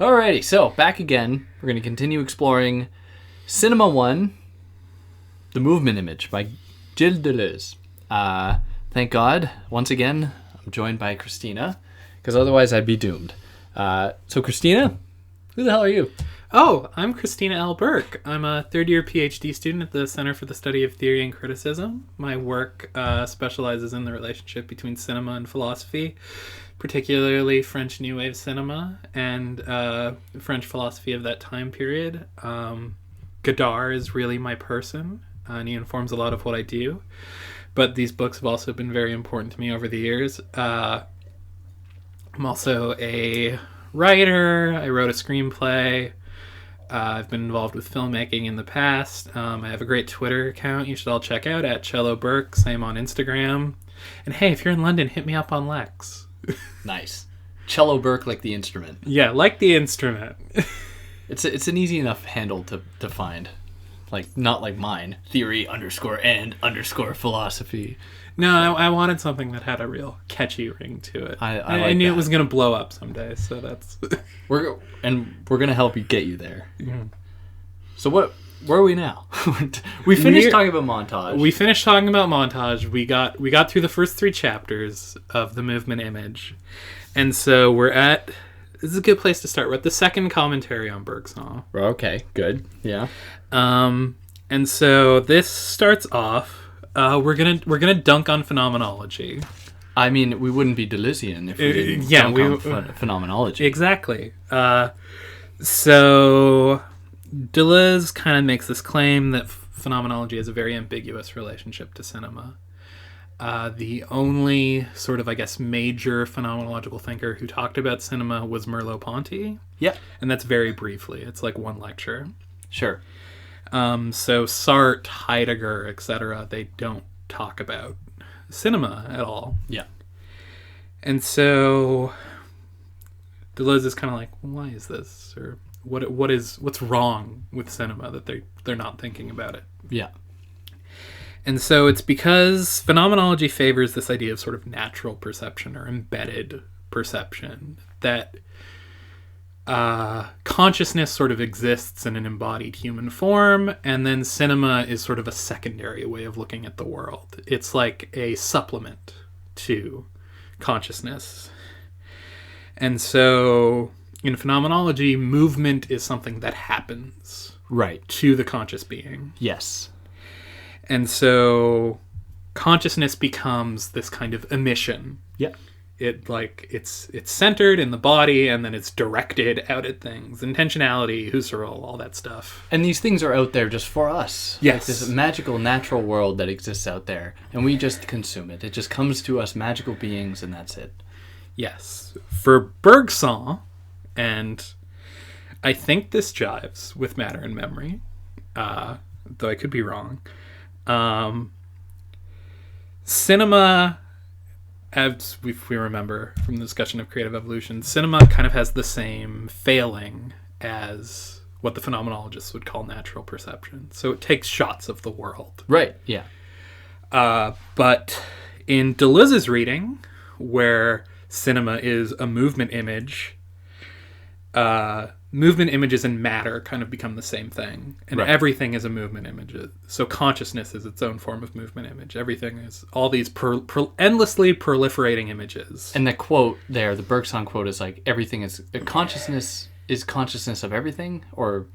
Alrighty, so back again. We're going to continue exploring Cinema 1, The Movement Image by Gilles Deleuze. Thank God, once again, I'm joined by Christina, because otherwise I'd be doomed. So Christina, who the hell are you? Oh, I'm Christina L. Burke. I'm a third-year PhD student at the Center for the Study of Theory and Criticism. My work specializes in the relationship between cinema and philosophy, particularly French New Wave cinema and French philosophy of that time period. Godard is really my person, and he informs a lot of what I do. But these books have also been very important to me over the years. I'm also a writer. I wrote a screenplay. I've been involved with filmmaking in the past. I have a great Twitter account you should all check out, at Cello Burke. Same on Instagram. And hey, if you're in London, hit me up on Lex. Nice. Cello Burke, like the instrument. Yeah, like the instrument. It's an easy enough handle to find. Like, not like mine. Theory _and_ philosophy. No, I wanted something that had a real catchy ring to it. I knew that. It was going to blow up someday, so that's... We're going to help you get you there. Yeah. So where are we now? We finished talking about montage. We finished talking about montage. We got through the first 3 chapters of the movement image. And so this is a good place to start. We're at the second commentary on Bergson. Okay, good. Yeah. And so this starts off, we're gonna dunk on phenomenology. I mean, we wouldn't be Deleuzian if we didn't dunk on phenomenology. Exactly. So Deleuze kind of makes this claim that phenomenology has a very ambiguous relationship to cinema. The only sort of, I guess, major phenomenological thinker who talked about cinema was Merleau-Ponty. Yeah. And that's very briefly. It's like one lecture. Sure. So Sartre, Heidegger, etc., they don't talk about cinema at all. Yeah. And so Deleuze is kind of like, why is this? Or what's wrong with cinema that they're not thinking about it? Yeah. And so it's because phenomenology favors this idea of sort of natural perception or embedded perception, that consciousness sort of exists in an embodied human form, and then cinema is sort of a secondary way of looking at the world. It's like a supplement to consciousness. And so in phenomenology, movement is something that happens right to the conscious being. Yes. And so consciousness becomes this kind of emission. Yeah. It's centered in the body, and then it's directed out at things. Intentionality, Husserl, all that stuff. And these things are out there just for us. Yes. Like this magical natural world that exists out there, and we just consume it. It just comes to us, magical beings, and that's it. Yes. For Bergson, and I think this jives with matter and memory, though I could be wrong, cinema, as we remember from the discussion of creative evolution, cinema kind of has the same failing as what the phenomenologists would call natural perception. So it takes shots of the world. Right, yeah. But in Deleuze's reading, where cinema is a movement image, movement images and matter kind of become the same thing. And right. Everything is a movement image. So consciousness is its own form of movement image. Everything is all these endlessly proliferating images. And the quote there, the Bergson quote, is like, everything is... Consciousness is consciousness of everything? Or...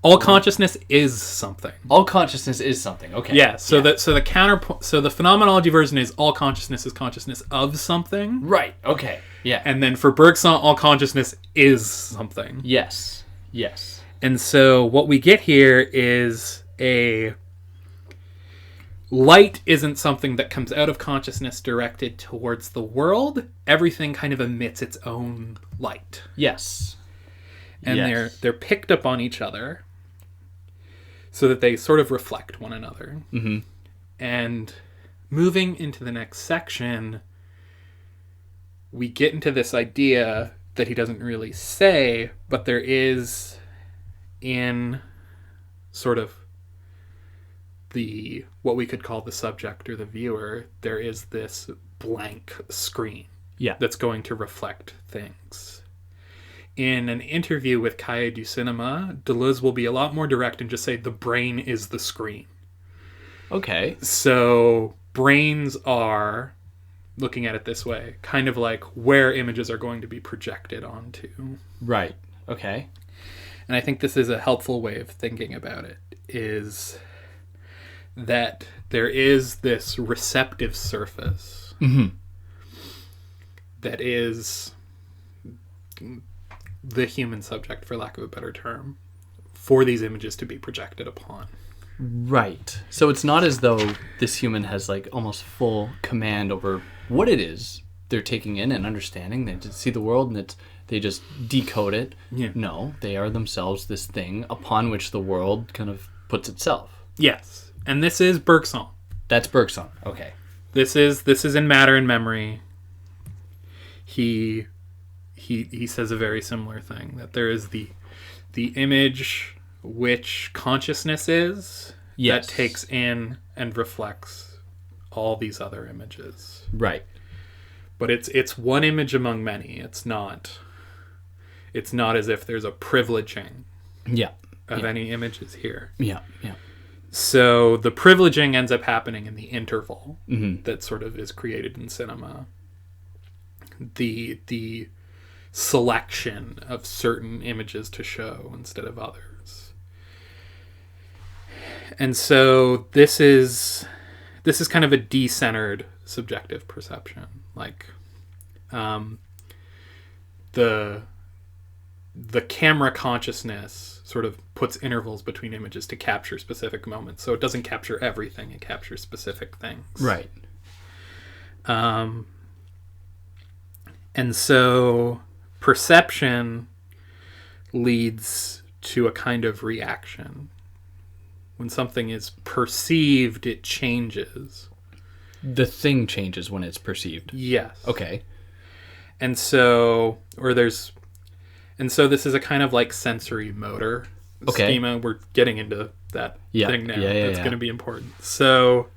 All consciousness is something. All consciousness is something. Okay. Yeah. So the phenomenology version is all consciousness is consciousness of something. Right. Okay. Yeah. And then for Bergson, all consciousness is something. Yes. Yes. And so what we get here is light isn't something that comes out of consciousness directed towards the world. Everything kind of emits its own light. Yes. And they're picked up on each other, so that they sort of reflect one another. Mm-hmm. And moving into the next section, we get into this idea that he doesn't really say, but there is in sort of what we could call the subject or the viewer, there is this blank screen Yeah. that's going to reflect things. In an interview with Cahiers du Cinema, Deleuze will be a lot more direct and just say the brain is the screen. Okay. So brains are, looking at it this way, kind of like where images are going to be projected onto. Right. Okay. And I think this is a helpful way of thinking about it, is that there is this receptive surface that is the human subject, for lack of a better term, for these images to be projected upon. Right. So it's not as though this human has like almost full command over what it is they're taking in and understanding. They just see the world and they just decode it. Yeah. No, they are themselves this thing upon which the world kind of puts itself. Yes. And this is Bergson. That's Bergson. Okay. This is in Matter and Memory. He says a very similar thing, that there is the image which consciousness is, yes, that takes in and reflects all these other images. Right. But it's one image among many. It's not as if there's a privileging of any images here. Yeah. So the privileging ends up happening in the interval that sort of is created in cinema. The selection of certain images to show instead of others. And so this is kind of a decentered subjective perception. Like the camera consciousness sort of puts intervals between images to capture specific moments. So it doesn't capture everything, it captures specific things. Right. And so perception leads to a kind of reaction. When something is perceived, it changes. The thing changes when it's perceived. Yes. Okay. And so this is a kind of like sensory motor schema. We're getting into that thing now. That's going to be important. So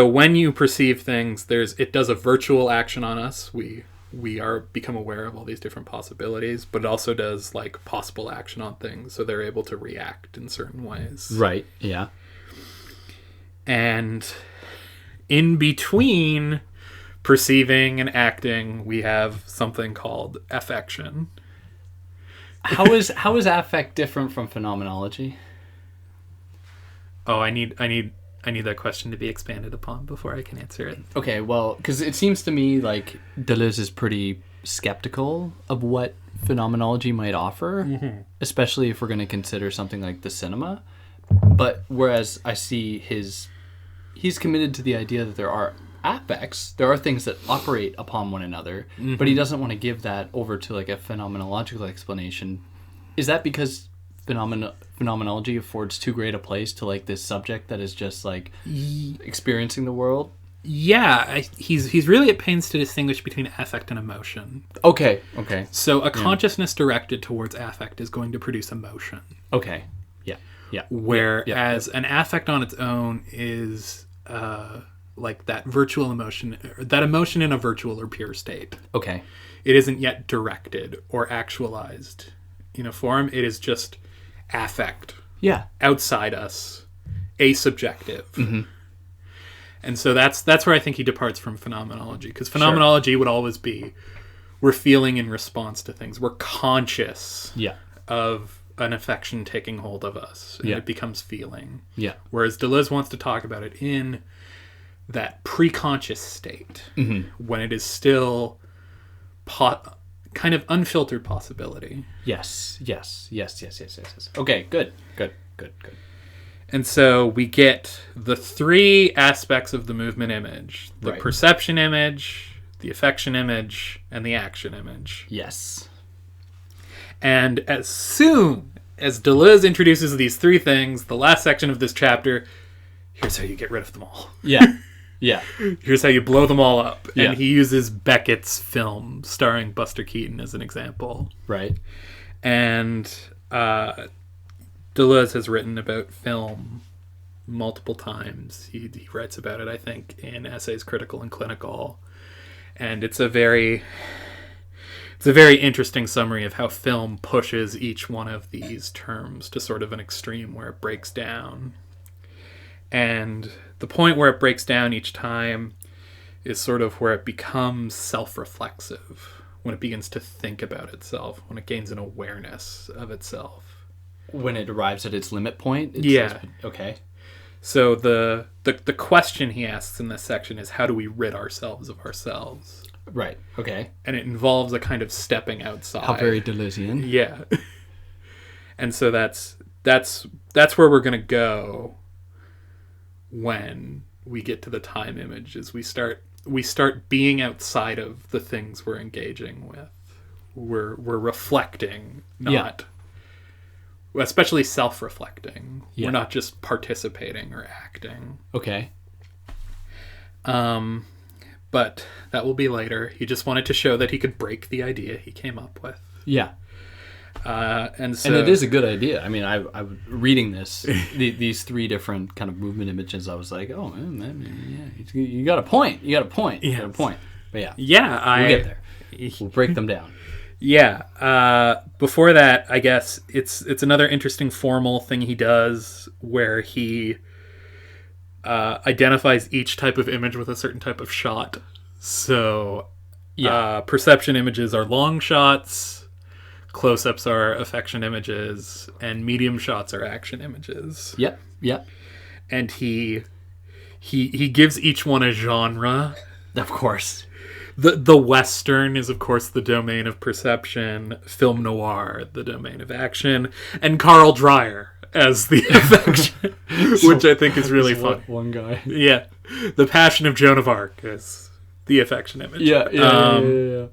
when you perceive things, it does a virtual action on us. We become aware of all these different possibilities, but it also does like possible action on things, so they're able to react in certain ways. Right. Yeah. And in between perceiving and acting, we have something called affection. How is affect different from phenomenology? Oh, I need that question to be expanded upon before I can answer it. Okay, well, because it seems to me like Deleuze is pretty skeptical of what phenomenology might offer, especially if we're going to consider something like the cinema. But whereas I see he's committed to the idea that there are affects, there are things that operate upon one another, but he doesn't want to give that over to like a phenomenological explanation. Is that because phenomenology affords too great a place to like this subject that is just like experiencing the world? Yeah, he's really at pains to distinguish between affect and emotion. Okay. So a consciousness directed towards affect is going to produce emotion. Okay. Yeah. Whereas an affect on its own is like that virtual emotion, that emotion in a virtual or pure state. Okay. It isn't yet directed or actualized in a form. It is just affect. Yeah. Outside us, asubjective. And so that's where I think he departs from phenomenology, because phenomenology would always be, we're feeling in response to things. We're conscious of an affection taking hold of us, and it becomes feeling. Yeah. Whereas Deleuze wants to talk about it in that pre-conscious state, when it is still kind of unfiltered possibility. Yes. Okay, good. And so we get the three aspects of the movement image: the perception image, the affection image, and the action image. Yes. And as soon as Deleuze introduces these three things, the last section of this chapter, here's how you get rid of them all. Yeah. Here's how you blow them all up. Yeah. And he uses Beckett's film starring Buster Keaton as an example. Right. And Deleuze has written about film multiple times. He writes about it, I think, in essays Critical and Clinical. And it's a very it's a very interesting summary of how film pushes each one of these terms to sort of an extreme where it breaks down. And the point where it breaks down each time is sort of where it becomes self-reflexive, when it begins to think about itself, when it gains an awareness of itself. When it arrives at its limit point? Okay. So the question he asks in this section is, how do we rid ourselves of ourselves? Right. Okay. And it involves a kind of stepping outside. How very Deleuzian. Yeah. And so that's where we're going to go when we get to the time image, is we start being outside of the things we're engaging with. We're reflecting, not especially self-reflecting. Yeah. We're not just participating or acting. Okay. But that will be later. He just wanted to show that he could break the idea he came up with. Yeah. And it is a good idea. I mean, I was reading this, these three different kind of movement images. I was like, oh, man, yeah, you got a point. You got a point. Yes. You got a point. But yeah. Yeah, we'll get there. We'll break them down. Yeah. Before that, I guess it's another interesting formal thing he does where he identifies each type of image with a certain type of shot. So, perception images are long shots. Close-ups are affection images, and medium shots are action images. Yep. And he gives each one a genre. Of course. The Western is, of course, the domain of perception. Film noir, the domain of action. And Carl Dreyer as the affection, which I think is really fun. One guy. Yeah. The Passion of Joan of Arc is the affection image. Yeah.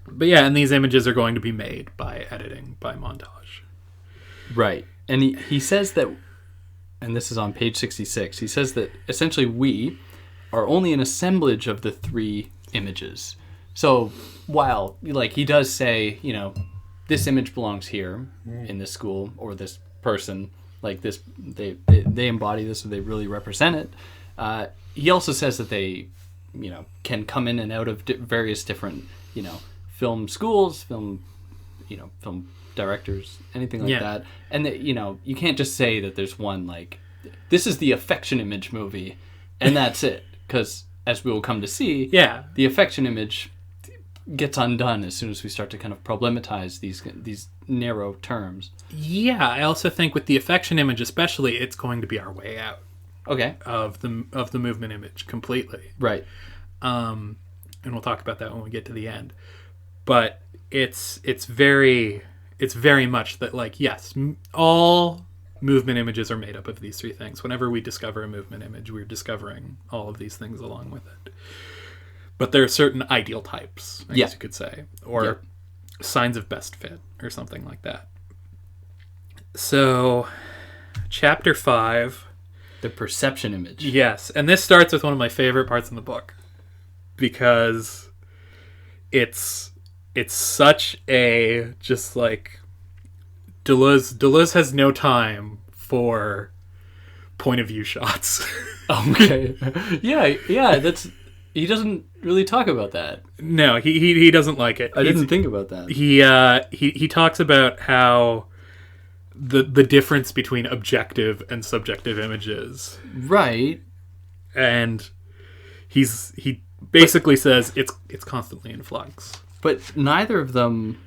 But yeah, and these images are going to be made by editing, by montage. Right. And he says that, and this is on page 66, he says that essentially we are only an assemblage of the three images. So while, like, he does say, this image belongs here in this school, or this person, like this, they embody this, or they really represent it. He also says that they, can come in and out of various different, film schools, film directors, anything like that. And that, you can't just say that there's one, like, this is the affection image movie, and that's it. Because, as we will come to see, the affection image gets undone as soon as we start to kind of problematize these narrow terms. Yeah, I also think with the affection image especially, it's going to be our way out. Okay. Of the movement image completely. Right. And we'll talk about that when we get to the end. But it's very much that, like, yes, all movement images are made up of these three things. Whenever we discover a movement image, we're discovering all of these things along with it. But there are certain ideal types, I guess you could say, or signs of best fit, or something like that. So, chapter 5. The perception image. Yes, and this starts with one of my favorite parts in the book, because it's such a, just like, Deleuze has no time for point of view shots. Okay. Yeah, that's, he doesn't really talk about that. No, he doesn't like it. I didn't think about that. He talks about how the difference between objective and subjective images. Right. And he basically says it's constantly in flux. But neither of them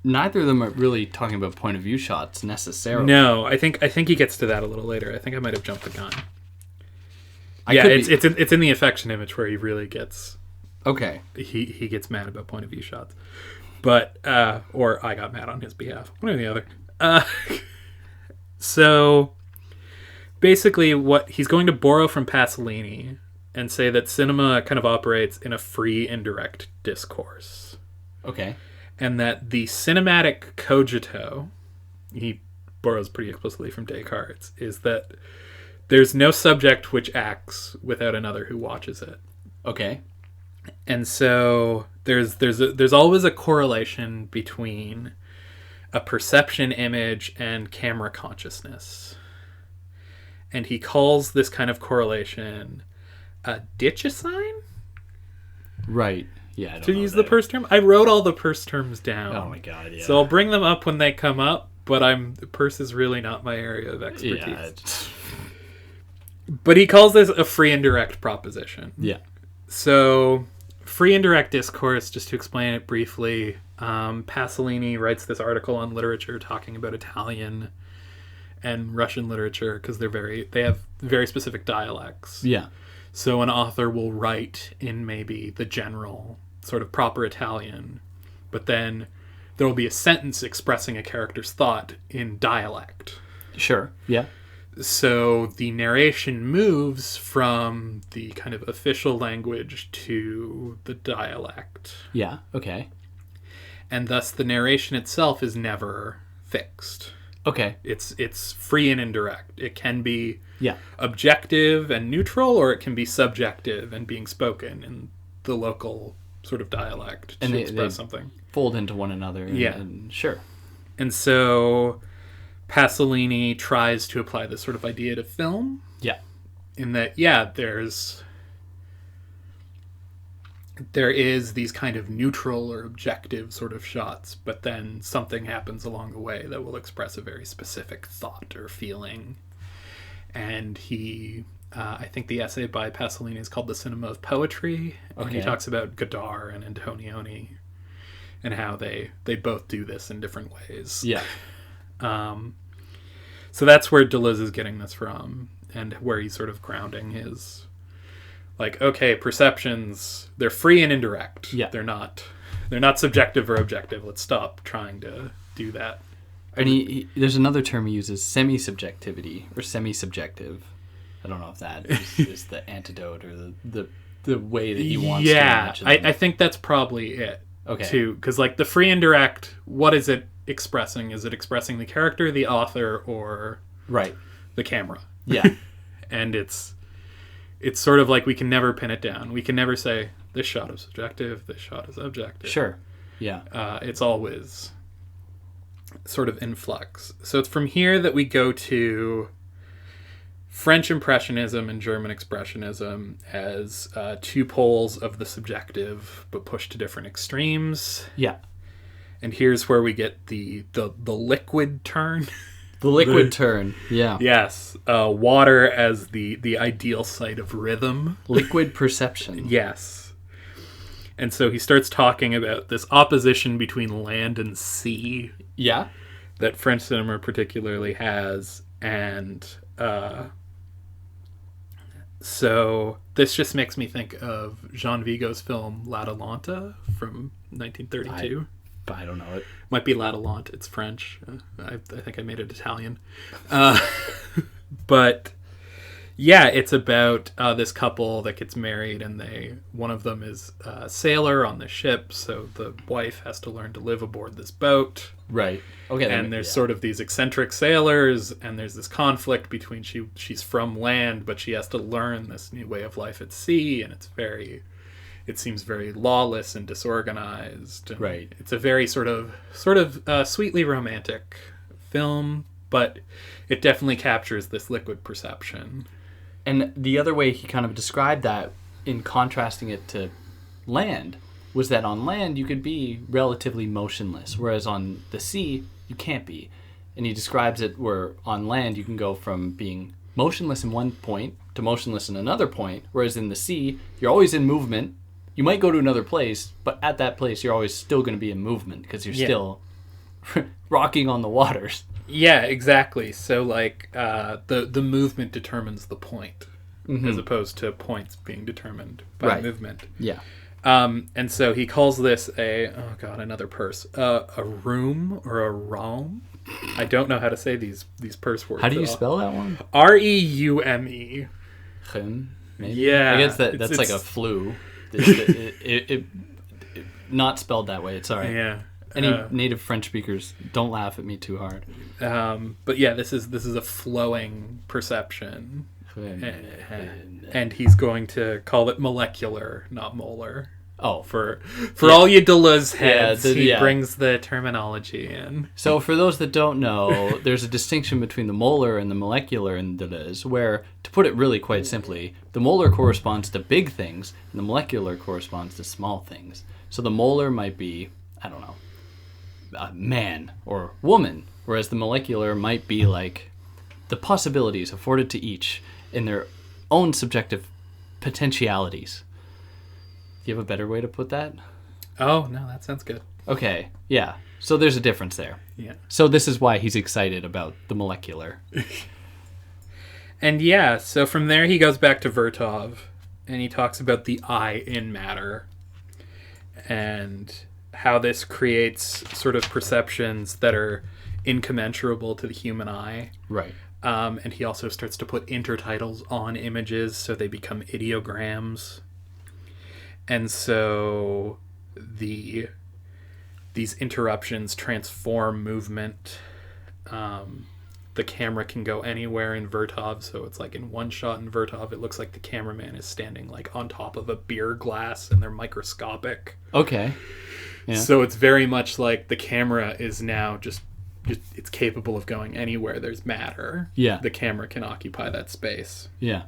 are really talking about point of view shots necessarily. No, I think he gets to that a little later. I think I might have jumped the gun. It's in the affection image where he really gets. Okay. He gets mad about point of view shots, but or I got mad on his behalf. One or the other. So basically, what he's going to borrow from Pasolini and say that cinema kind of operates in a free, indirect discourse. Okay. And that the cinematic cogito, he borrows pretty explicitly from Descartes, is that there's no subject which acts without another who watches it. Okay. And so there's always a correlation between a perception image and camera consciousness. And he calls this kind of correlation a ditch sign? Right. Yeah, I don't to know use what the that purse term. I wrote all the purse terms down. Oh my god, yeah. So I'll bring them up when they come up, but purse is really not my area of expertise. Yeah. But he calls this a free indirect proposition. Yeah. So, free indirect discourse, just to explain it briefly, Pasolini writes this article on literature talking about Italian and Russian literature because they have very specific dialects. Yeah. So an author will write in maybe the general sort of proper Italian, but then there will be a sentence expressing a character's thought in dialect. Sure. Yeah. So the narration moves from the kind of official language to the dialect. Yeah. Okay. And thus the narration itself is never fixed. Okay. It's free and indirect. It can be Yeah. objective and neutral, or it can be subjective and being spoken in the local sort of dialect And to they express something. Fold into one another. And sure. And so Pasolini tries to apply this sort of idea to film. Yeah. In that, there is these kind of neutral or objective sort of shots, but then something happens along the way that will express a very specific thought or feeling. And I think the essay by Pasolini is called The Cinema of Poetry. Okay. And he talks about Godard and Antonioni and how they both do this in different ways. Yeah. So that's where Deleuze is getting this from, and where he's sort of grounding his, like, okay, perceptions, they're free and indirect. Yeah. They're not subjective or objective. Let's stop trying to do that. And there's another term he uses, semi-subjectivity or semi-subjective. I don't know if that is the antidote or the way that he wants to imagine them. I think that's probably it. Okay. Too, because like the free indirect, what is it expressing? Is it expressing the character, the author, or right, the camera? Yeah. And it's sort of like we can never pin it down. We can never say this shot is subjective, this shot is objective. Sure. Yeah. It's always sort of in flux. So it's from here that we go to French Impressionism and German Expressionism as two poles of the subjective, but pushed to different extremes. Yeah. And here's where we get the liquid turn. The liquid turn. Yeah. Yes. Water as the ideal site of rhythm. Liquid perception. Yes. And so he starts talking about this opposition between land and sea. Yeah. That French cinema particularly has. And so this just makes me think of Jean Vigo's film L'Atalante from 1932. I don't know it. Might be L'Atalante. It's French. I think I made it Italian. But yeah, it's about this couple that gets married, and one of them is a sailor on the ship, so the wife has to learn to live aboard this boat. Right. Okay. And there's sort of these eccentric sailors, and there's this conflict between she's from land, but she has to learn this new way of life at sea, and it seems very lawless and disorganized. And right. It's a very sort of sweetly romantic film, but it definitely captures this liquid perception. And the other way he kind of described that, in contrasting it to land, was that on land you could be relatively motionless, whereas on the sea you can't be. And he describes it where on land you can go from being motionless in one point to motionless in another point, whereas in the sea you're always in movement. You might go to another place, but at that place you're always still going to be in movement because you're still rocking on the waters. Yeah, exactly. So like the movement determines the point, as opposed to points being determined by movement. Yeah. And so he calls this another purse, a room or a realm. I don't know how to say these purse words. How do you spell that one? Reume. Maybe? Yeah. I guess that's like a flu. It not spelled that way. It's all right. Yeah. Any native French speakers, don't laugh at me too hard. But yeah, this is a flowing perception. And he's going to call it molecular, not molar. Oh, For all you Deleuze heads, Yeah, he brings the terminology in. So for those that don't know, there's a distinction between the molar and the molecular in Deleuze, where, to put it really quite simply, the molar corresponds to big things, and the molecular corresponds to small things. So the molar might be, I don't know, a man or woman, whereas the molecular might be like the possibilities afforded to each in their own subjective potentialities. Do you have a better way to put that? Oh, no, that sounds good. Okay, yeah. So there's a difference there. Yeah. So this is why he's excited about the molecular. And yeah, so from there he goes back to Vertov, and he talks about the I in matter, and how this creates sort of perceptions that are incommensurable to the human eye. Right. And he also starts to put intertitles on images so they become ideograms. And so these interruptions transform movement. The camera can go anywhere in Vertov, so it's like in one shot in Vertov, it looks like the cameraman is standing like on top of a beer glass and they're microscopic. Okay. Yeah. So it's very much like the camera is now just it's capable of going anywhere there's matter. Yeah. The camera can occupy that space. Yeah.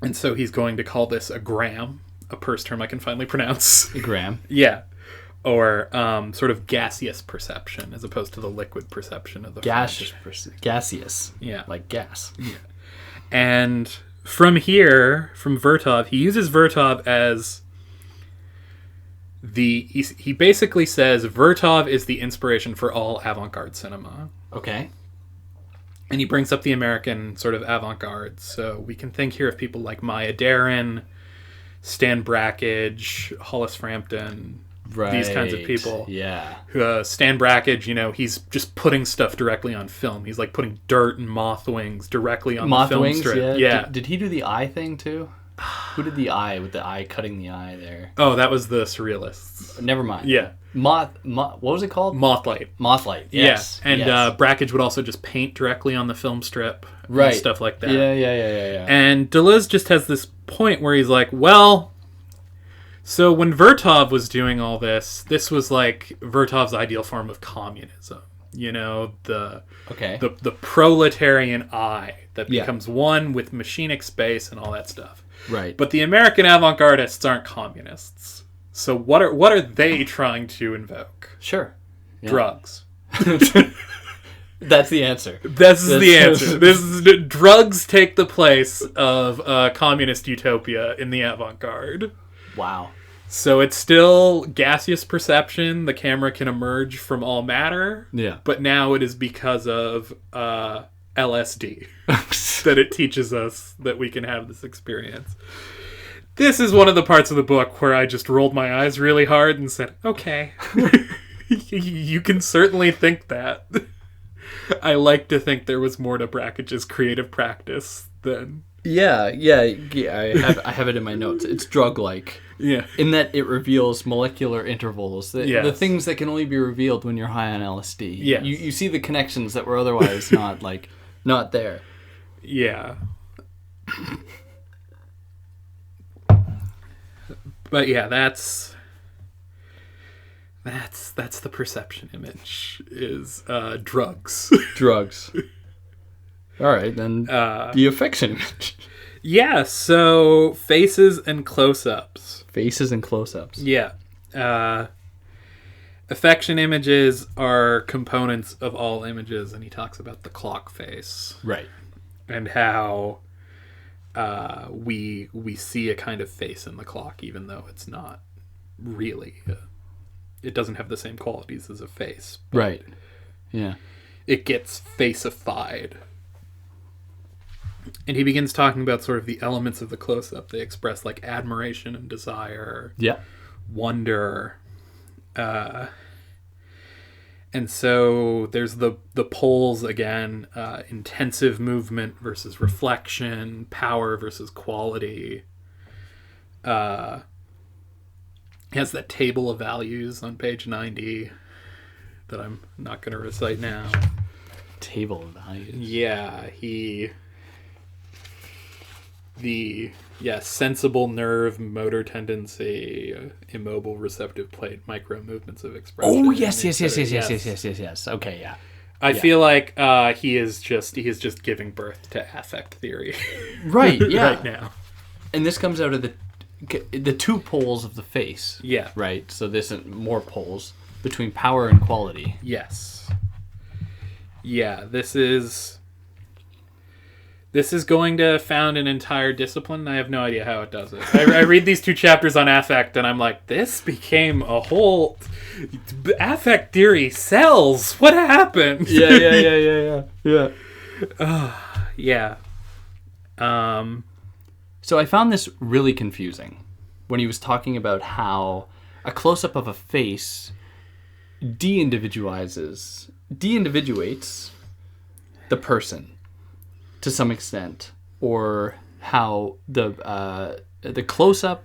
And so he's going to call this a gram, a purse term I can finally pronounce. A gram. Yeah. Or sort of gaseous perception as opposed to the liquid perception of the Gaseous. Yeah. Like gas. Yeah. And from here, from Vertov, he uses Vertov as he basically says Vertov is the inspiration for all avant-garde cinema. Okay. And he brings up the American sort of avant-garde. So we can think here of people like Maya Deren, Stan Brakhage, Hollis Frampton, Right. these kinds of people. Yeah. Stan Brakhage, he's just putting stuff directly on film. He's like putting dirt and moth wings directly on the film wings, strip. Yeah. Did he do the eye thing too? Who did the eye with the eye cutting the eye there? Oh, that was the Surrealists. Never mind. Yeah. What was it called? Mothlight. Mothlight. Yes. Yeah. And yes. Brakhage would also just paint directly on the film strip. Right. And stuff like that. Yeah. And Deleuze just has this point where he's like, well, so when Vertov was doing all this was like Vertov's ideal form of communism. The proletarian eye that becomes one with machinic space and all that stuff. Right. But the American avant-gardists aren't communists. So what are they trying to invoke? Sure. Yeah. Drugs. That's the answer. That's the answer. Drugs take the place of communist utopia in the avant-garde. Wow. So it's still gaseous perception. The camera can emerge from all matter. Yeah. But now it is because of LSD that it teaches us that we can have this experience. This is one of the parts of the book where I just rolled my eyes really hard and said, okay, you can certainly think that. I like to think there was more to Brackage's creative practice than... Yeah. I have it in my notes. It's drug-like. Yeah. In that it reveals molecular intervals. Yes. The things that can only be revealed when you're high on LSD. Yes. You see the connections that were otherwise not there. Yeah. But yeah, that's the perception image is drugs. Drugs. All right, then the affection image. Yeah, so faces and close-ups. Faces and close-ups. Yeah. Affection images are components of all images, and he talks about the clock face. Right. And how we see a kind of face in the clock, even though it's not really... it doesn't have the same qualities as a face. Right. Yeah. It gets faceified. And he begins talking about sort of the elements of the close-up. They express like admiration and desire. Yeah. Wonder. And so there's the poles again, intensive movement versus reflection, power versus quality. He has that table of values on page 90 that I'm not going to recite now. Table of values. Yeah, Yeah, sensible nerve, motor tendency, immobile receptive plate, micro movements of expression. Oh, yes. etc. Yes. Okay, yeah. I Yeah. feel like he is just giving birth to affect theory Right, yeah. right now. And this comes out of the two poles of the face. Yeah. Right? So this is more poles between power and quality. Yes. Yeah, this is going to found an entire discipline. I have no idea how it does it. I read these 2 chapters on affect, and I'm like, this became a whole... Affect theory sells. What happened? Yeah. Yeah. So I found this really confusing when he was talking about how a close-up of a face de-individuates the person to some extent, or how the close-up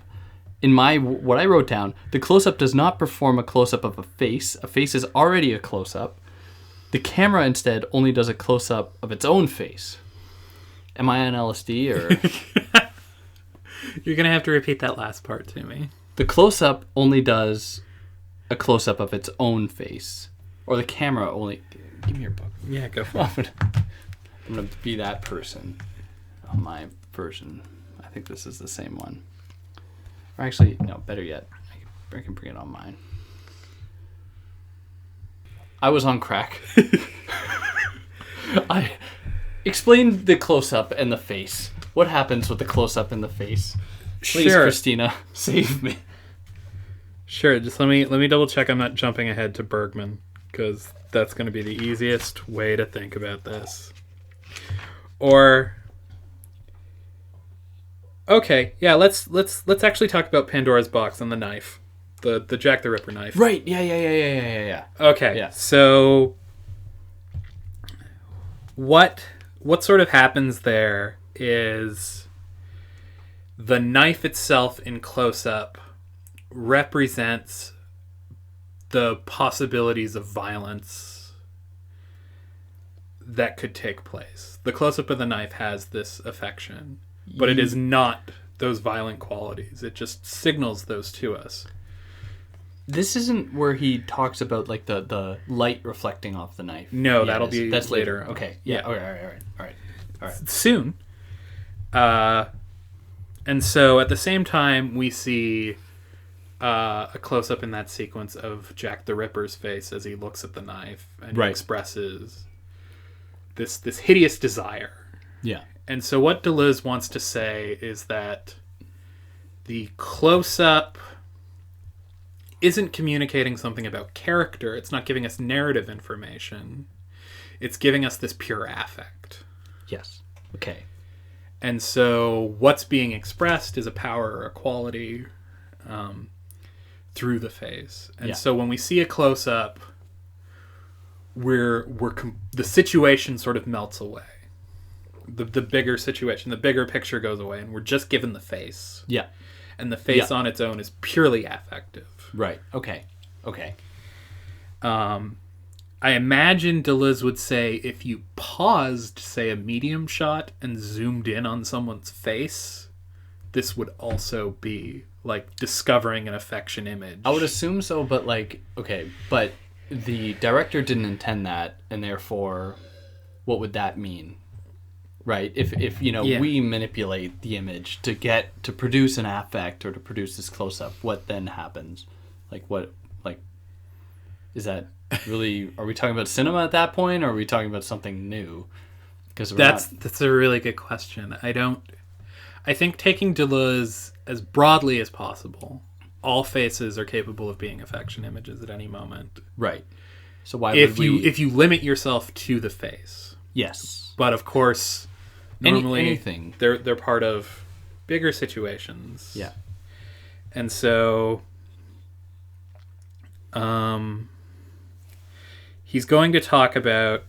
in what I wrote down, the close-up does not perform a close-up of a face. A face is already a close-up. The camera instead only does a close-up of its own face. Am I on LSD or? You're going to have to repeat that last part to me. The close-up only does a close-up of its own face. Or the camera only... Give me your book. Yeah, go for it. I'm going to be that person on my version. I think this is the same one. Or actually, no, better yet. I can bring it on mine. I was on crack. I explained the close-up and the face. What happens with the close-up and the face? Please, Sure. Christina, save me. Sure, just let me double check I'm not jumping ahead to Bergman, because that's going to be the easiest way to think about this. Or okay, yeah, let's actually talk about Pandora's box and the knife. The Jack the Ripper knife. Right, yeah. Okay. Yeah. So what sort of happens there is the knife itself in close-up represents the possibilities of violence that could take place. The close-up of the knife has this affection, but it is not those violent qualities. It just signals those to us. This isn't where he talks about like the light reflecting off the knife. No, Yeah, that's later. Okay. Yeah. All right. Soon. And so at the same time, we see a close-up in that sequence of Jack the Ripper's face as he looks at the knife and he expresses this hideous desire. Yeah. And so what Deleuze wants to say is that the close-up isn't communicating something about character. It's not giving us narrative information. It's giving us this pure affect. Yes. Okay. And so what's being expressed is a power or a quality through the face. And so when we see a close-up, the situation sort of melts away. The bigger situation, the bigger picture goes away, and we're just given the face. Yeah. And the face on its own is purely affective. Right. Okay. I imagine Deleuze would say if you paused, say, a medium shot and zoomed in on someone's face, this would also be like discovering an affection image. I would assume so, but but the director didn't intend that, and therefore, what would that mean? Right? If we manipulate the image to produce an affect or to produce this close-up, what then happens? Is that really, are we talking about cinema at that point, or are we talking about something new? Because that's a really good question. I think taking Deleuze as broadly as possible, all faces are capable of being affection images at any moment. Right. So why if you limit yourself to the face? Yes. But of course, normally anything. They're part of bigger situations. Yeah. And so he's going to talk about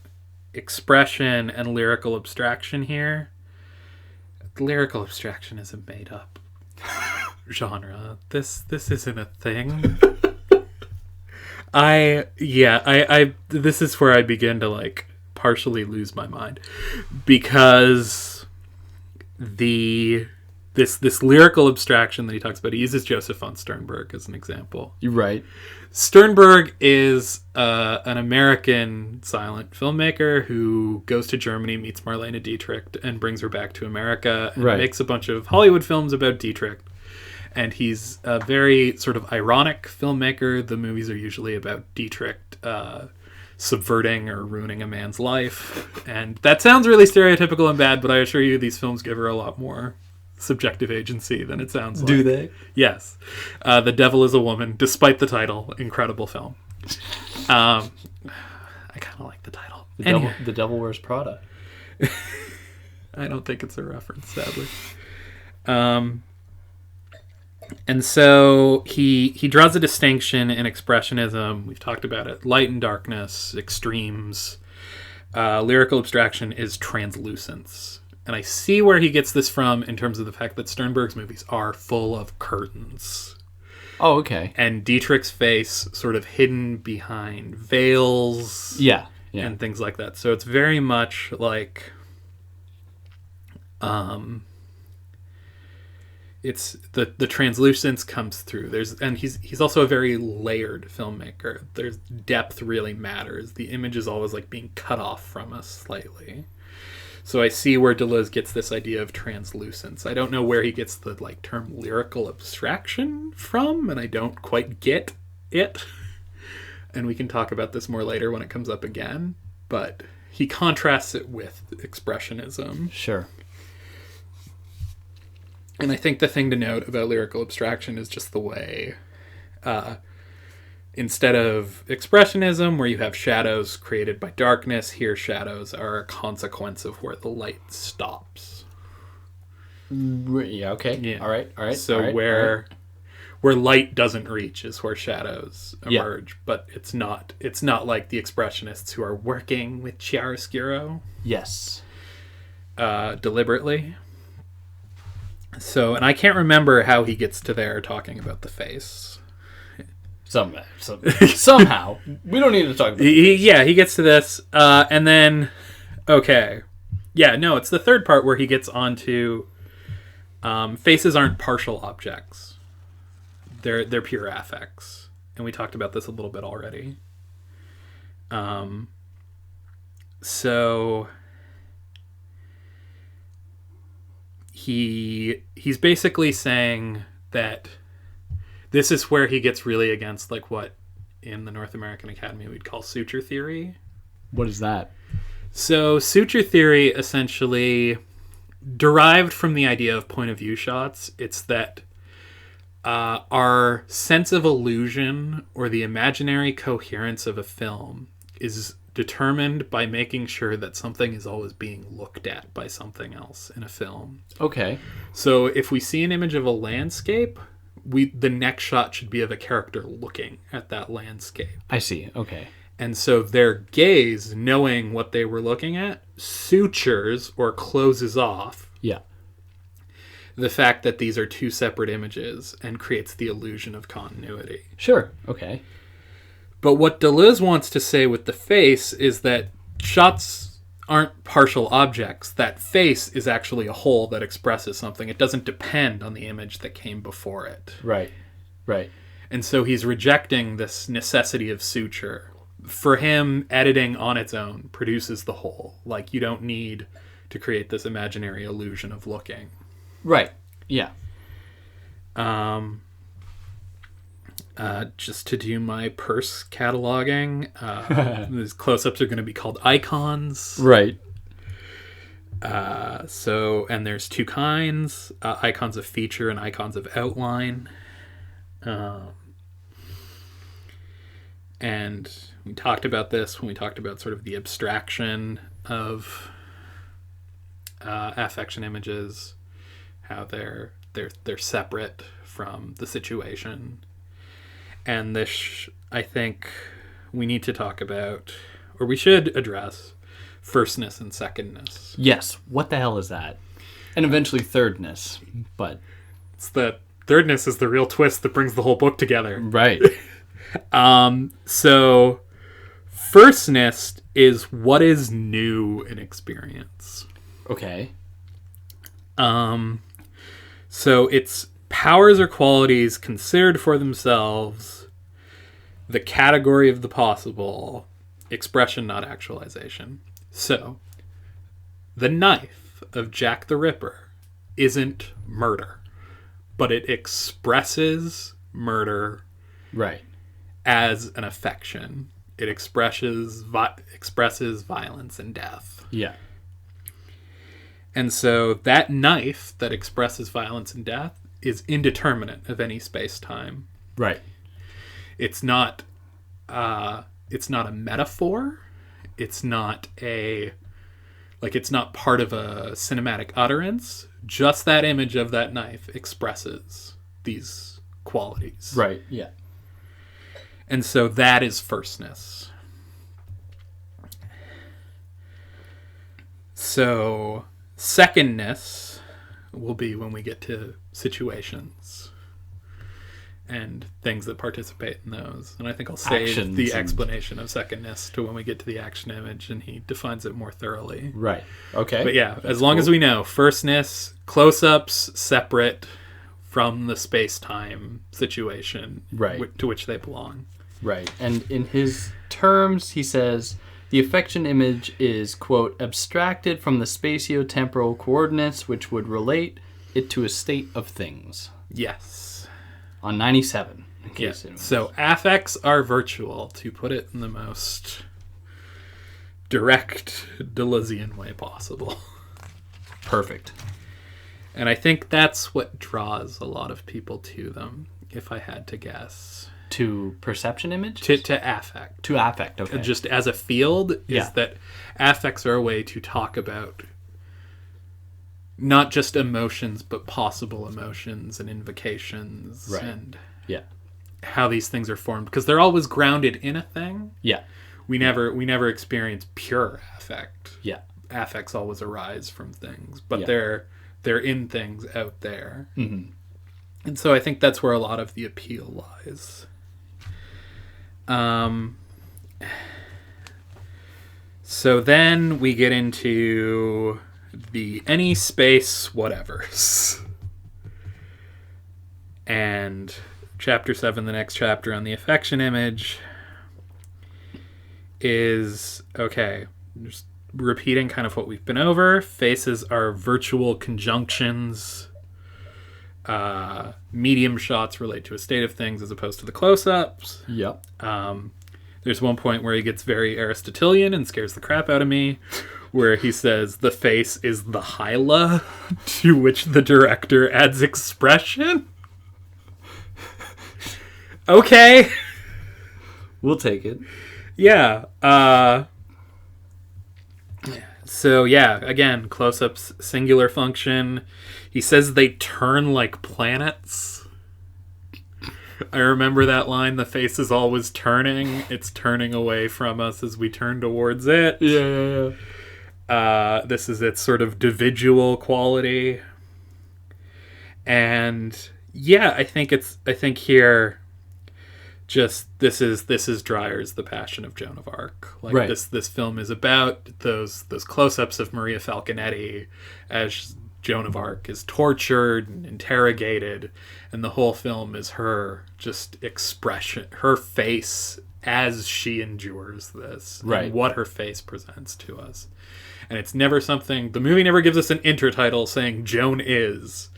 expression and lyrical abstraction here. Lyrical abstraction is a made-up genre. This isn't a thing. This is where I begin to partially lose my mind, because the this lyrical abstraction that he talks about. He uses Joseph von Sternberg as an example. You're right. Sternberg is an American silent filmmaker who goes to Germany, meets Marlene Dietrich, and brings her back to America, and makes a bunch of Hollywood films about Dietrich. And he's a very sort of ironic filmmaker. The movies are usually about Dietrich subverting or ruining a man's life. And that sounds really stereotypical and bad, but I assure you these films give her a lot more subjective agency than it sounds like. Do they? Yes. The Devil is a Woman, despite the title. Incredible film. I kind of like the title. The Devil Wears Prada. I don't think it's a reference, sadly. And so he draws a distinction in expressionism. We've talked about it. Light and darkness, extremes. Lyrical abstraction is translucence. And I see where he gets this from in terms of the fact that Sternberg's movies are full of curtains. Oh, okay. And Dietrich's face sort of hidden behind veils. Yeah. And things like that. So it's very much like... it's the translucence comes through. He's also a very layered filmmaker. There's depth really matters. The image is always like being cut off from us slightly. So I see where Deleuze gets this idea of translucence. I don't know where he gets the like term lyrical abstraction from, and I don't quite get it. And we can talk about this more later when it comes up again. But he contrasts it with expressionism. Sure. And I think the thing to note about lyrical abstraction is just the way, instead of expressionism, where you have shadows created by darkness, here shadows are a consequence of where the light stops. Yeah, okay. Yeah. All right. So where light doesn't reach is where shadows emerge. But it's not like the expressionists who are working with chiaroscuro. Yes. Deliberately. So, and I can't remember how he gets to there talking about the face. Somehow. We don't need to talk about it. He gets to this. And then, okay. Yeah, no, it's the third part where he gets onto faces aren't partial objects. They're pure affects. And we talked about this a little bit already. So... He's basically saying that this is where he gets really against like what in the North American Academy we'd call suture theory. What is that? So suture theory essentially derived from the idea of point of view shots. It's that our sense of illusion or the imaginary coherence of a film is determined by making sure that something is always being looked at by something else in a film. Okay. So if we see an image of a landscape, the next shot should be of a character looking at that landscape. I see. Okay. And so their gaze, knowing what they were looking at, sutures or closes off the fact that these are two separate images and creates the illusion of continuity. Sure. Okay. But what Deleuze wants to say with the face is that shots aren't partial objects. That face is actually a whole that expresses something. It doesn't depend on the image that came before it. Right. And so he's rejecting this necessity of suture. For him, editing on its own produces the whole. Like, you don't need to create this imaginary illusion of looking. Right. Yeah. Just to do my purse cataloging, these close-ups are going to be called icons. Right. And there's two kinds, icons of feature and icons of outline. And we talked about this when we talked about sort of the abstraction of affection images, how they're separate from the situation. And this, I think, we need to talk about, or we should address, firstness and secondness. Yes. What the hell is that? And eventually thirdness, but... It's the thirdness is the real twist that brings the whole book together. Right. So, firstness is what is new in experience. Okay. So it's powers or qualities considered for themselves, the category of the possible, expression, not actualization. So, the knife of Jack the Ripper isn't murder, but it expresses murder Right. as an affection. It expresses violence and death. Yeah. And so that knife that expresses violence and death is indeterminate of any space-time. Right. It's not a metaphor. It's not it's not part of a cinematic utterance. Just that image of that knife expresses these qualities. Right. Yeah. And so that is firstness. So secondness will be when we get to situations and things that participate in those. And I think I'll save Actions the and- explanation of secondness to when we get to the action image and he defines it more thoroughly. Right. Okay. But yeah, as long as we know, firstness, close-ups separate from the space-time situation Right. to which they belong. Right. And in his terms, he says, the affection image is, quote, abstracted from the spatio-temporal coordinates which would relate it to a state of things. Yes. On 97. In Yeah. case anyone- So affects are virtual, to put it in the most direct Deleuzean way possible. Perfect. And I think that's what draws a lot of people to them, if I had to guess. To perception image? To affect. To affect, okay. Just as a field, Yeah. is that affects are a way to talk about not just emotions, but possible emotions and invocations Right. and Yeah. how these things are formed. Because they're always grounded in a thing. Yeah. We never experience pure affect. Yeah. Affects always arise from things, but Yeah. they're in things out there. Mm-hmm. And so I think that's where a lot of the appeal lies. So then we get into the any space whatevers. And chapter 7, the next chapter on the affection image, is, okay, just repeating kind of what we've been over. Faces are virtual conjunctions. Medium shots relate to a state of things as opposed to the close-ups. Yep. There's one point where he gets very Aristotelian and scares the crap out of me, where he says the face is the hyla, to which the director adds expression. Okay. We'll take it. Yeah. So, yeah, again, close-ups, singular function. He says they turn like planets. I remember that line, the face is always turning. It's turning away from us as we turn towards it. Yeah. This is its sort of individual quality. And, yeah, I think here... Just this is Dreyer's The Passion of Joan of Arc. Like right. This film is about those close-ups of Maria Falconetti as Joan of Arc is tortured and interrogated, and the whole film is her just expression, her face as she endures this, right. and what her face presents to us. And it's never something. The movie never gives us an intertitle saying Joan is.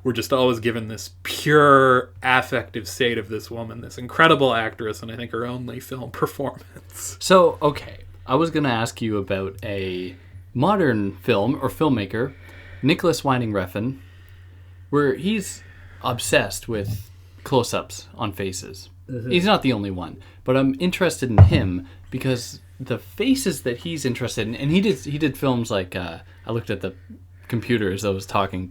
We're just always given this pure affective state of this woman, this incredible actress, and I think her only film performance. So, okay, I was going to ask you about a modern film or filmmaker, Nicholas Winding Refn, where he's obsessed with close-ups on faces. Mm-hmm. He's not the only one, but I'm interested in him because the faces that he's interested in, and he did films like, I looked at the computer as I was talking,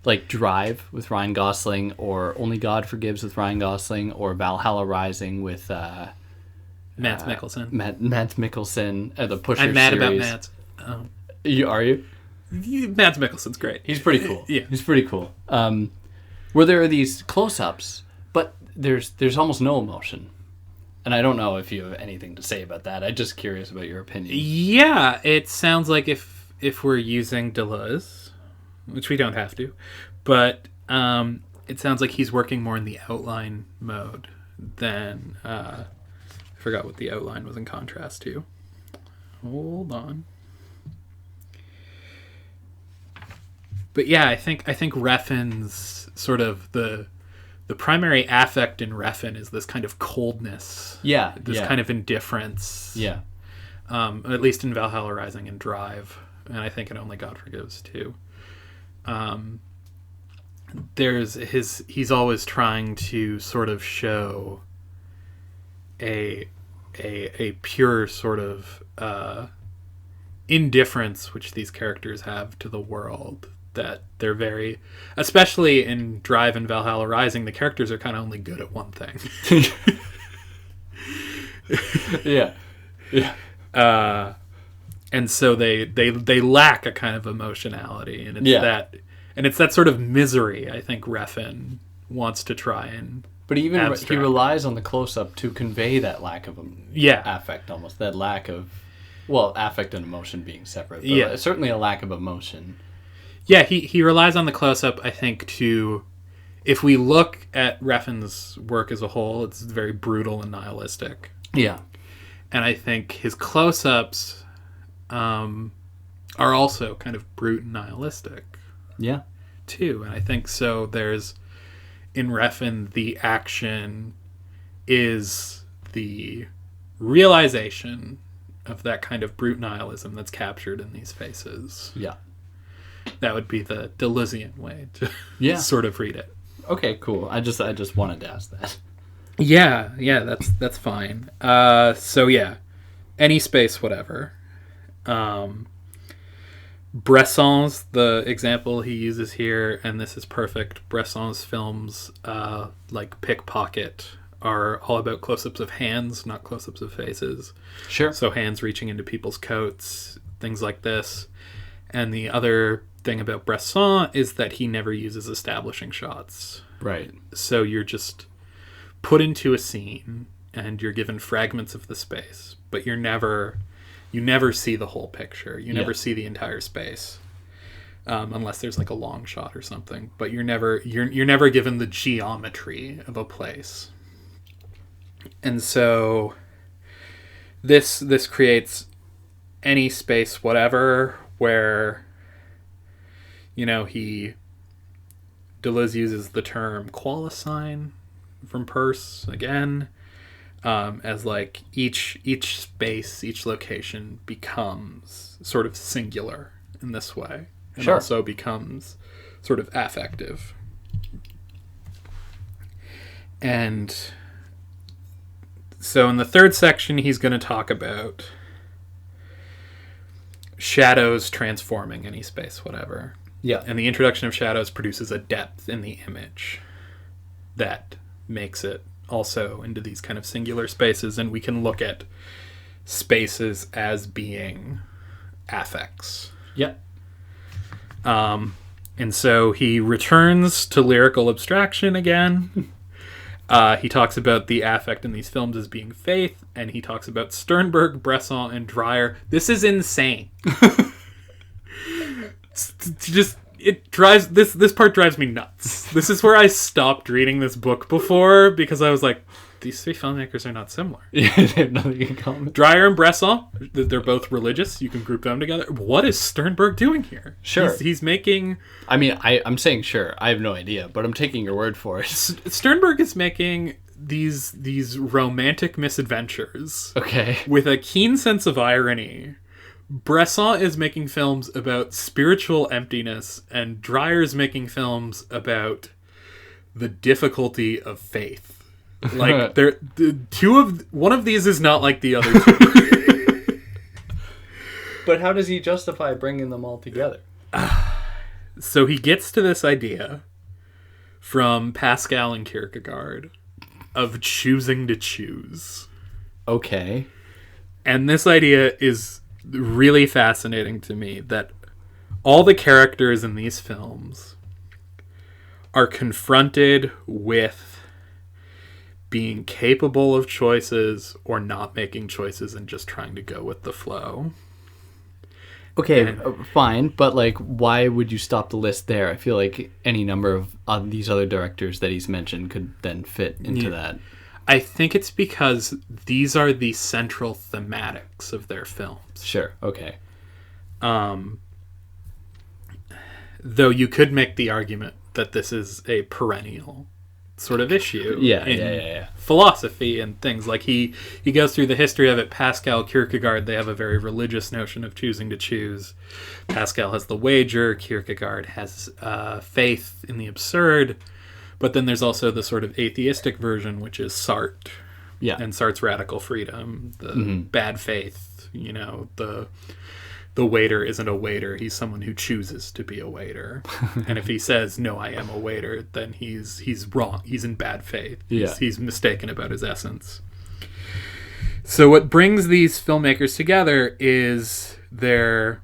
like Drive with Ryan Gosling, or Only God Forgives with Ryan Gosling, or Valhalla Rising with Mads Mikkelsen. Mads Mikkelsen, the Pusher I'm mad series. about Mads. Are you? Mads Mikkelsen's great. He's pretty cool. Yeah, he's pretty cool. Where there are these close-ups, but there's almost no emotion, and I don't know if you have anything to say about that. I'm just curious about your opinion. Yeah, it sounds like if we're using Deleuze, which we don't have to, But it sounds like he's working more in the outline mode than... I forgot what the outline was in contrast to. Hold on. But yeah, I think Refn's sort of the primary affect in Refn is this kind of coldness. Yeah. This kind of indifference. Yeah. At least in Valhalla Rising and Drive. And I think in Only God Forgives too. He's always trying to sort of show a pure sort of indifference which these characters have to the world, that they're very, especially in Drive and Valhalla Rising, the characters are kind of only good at one thing. Yeah. And so they lack a kind of emotionality, and it's that sort of misery I think Refn wants to try and... But even abstract. he relies on the close-up to convey that lack of affect, almost. That lack of... Well, affect and emotion being separate. But certainly a lack of emotion. Yeah, he relies on the close-up, I think, to... If we look at Refn's work as a whole, it's very brutal and nihilistic. Yeah. And I think his close-ups are also kind of brute and nihilistic. Yeah. Too. And I think so there's... In Refn, the action is the realization of that kind of brute nihilism that's captured in these faces. Yeah. That would be the Deleuzian way to sort of read it. Okay, cool. I just wanted to ask that. Yeah, that's fine. So yeah, any space, whatever. Bresson's the example he uses here, and this is perfect. Bresson's films, like Pickpocket, are all about close-ups of hands, not close-ups of faces. Sure. So hands reaching into people's coats, things like this. And the other thing about Bresson is that he never uses establishing shots. Right. So you're just put into a scene, and you're given fragments of the space, but you never see the whole picture. You never see the entire space, unless there's like a long shot or something. But you're never given the geometry of a place. And so this creates any space, whatever, where Deleuze uses the term qualicine from Peirce again. As like each space, each location becomes sort of singular in this way, and also becomes sort of affective. And so in the third section, he's going to talk about shadows transforming any space, whatever. Yeah. And the introduction of shadows produces a depth in the image that makes it also into these kind of singular spaces, and we can look at spaces as being affects. Yeah. And so he returns to lyrical abstraction again. He talks about the affect in these films as being faith, and he talks about Sternberg, Bresson, and Dreyer. This is insane. This part drives me nuts. This is where I stopped reading this book before, because I was like, these three filmmakers are not similar. Yeah, they have nothing in common. Dreyer and Bresson, they're both religious. You can group them together. What is Sternberg doing here? Sure. He's making... I mean, I'm saying sure. I have no idea, but I'm taking your word for it. Sternberg is making these romantic misadventures. Okay. With a keen sense of irony. Bresson is making films about spiritual emptiness, and Dreyer's making films about the difficulty of faith. Like, one of these is not like the other two. But how does he justify bringing them all together? So he gets to this idea from Pascal and Kierkegaard of choosing to choose. Okay. And this idea is really fascinating to me, that all the characters in these films are confronted with being capable of choices or not making choices and just trying to go with the flow. Okay, fine, but like, why would you stop the list there? I feel like any number of these other directors that he's mentioned could then fit into that. I think it's because these are the central thematics of their films. Sure, okay. Though you could make the argument that this is a perennial sort of issue Yeah. philosophy and things. Like he goes through the history of it. Pascal, Kierkegaard, they have a very religious notion of choosing to choose. Pascal has the wager, Kierkegaard has faith in the absurd, but then there's also the sort of atheistic version, which is Sartre. Yeah. And Sartre's radical freedom, the bad faith, the waiter isn't a waiter. He's someone who chooses to be a waiter. And if he says, no, I am a waiter, then he's wrong. He's in bad faith. He's mistaken about his essence. So what brings these filmmakers together is their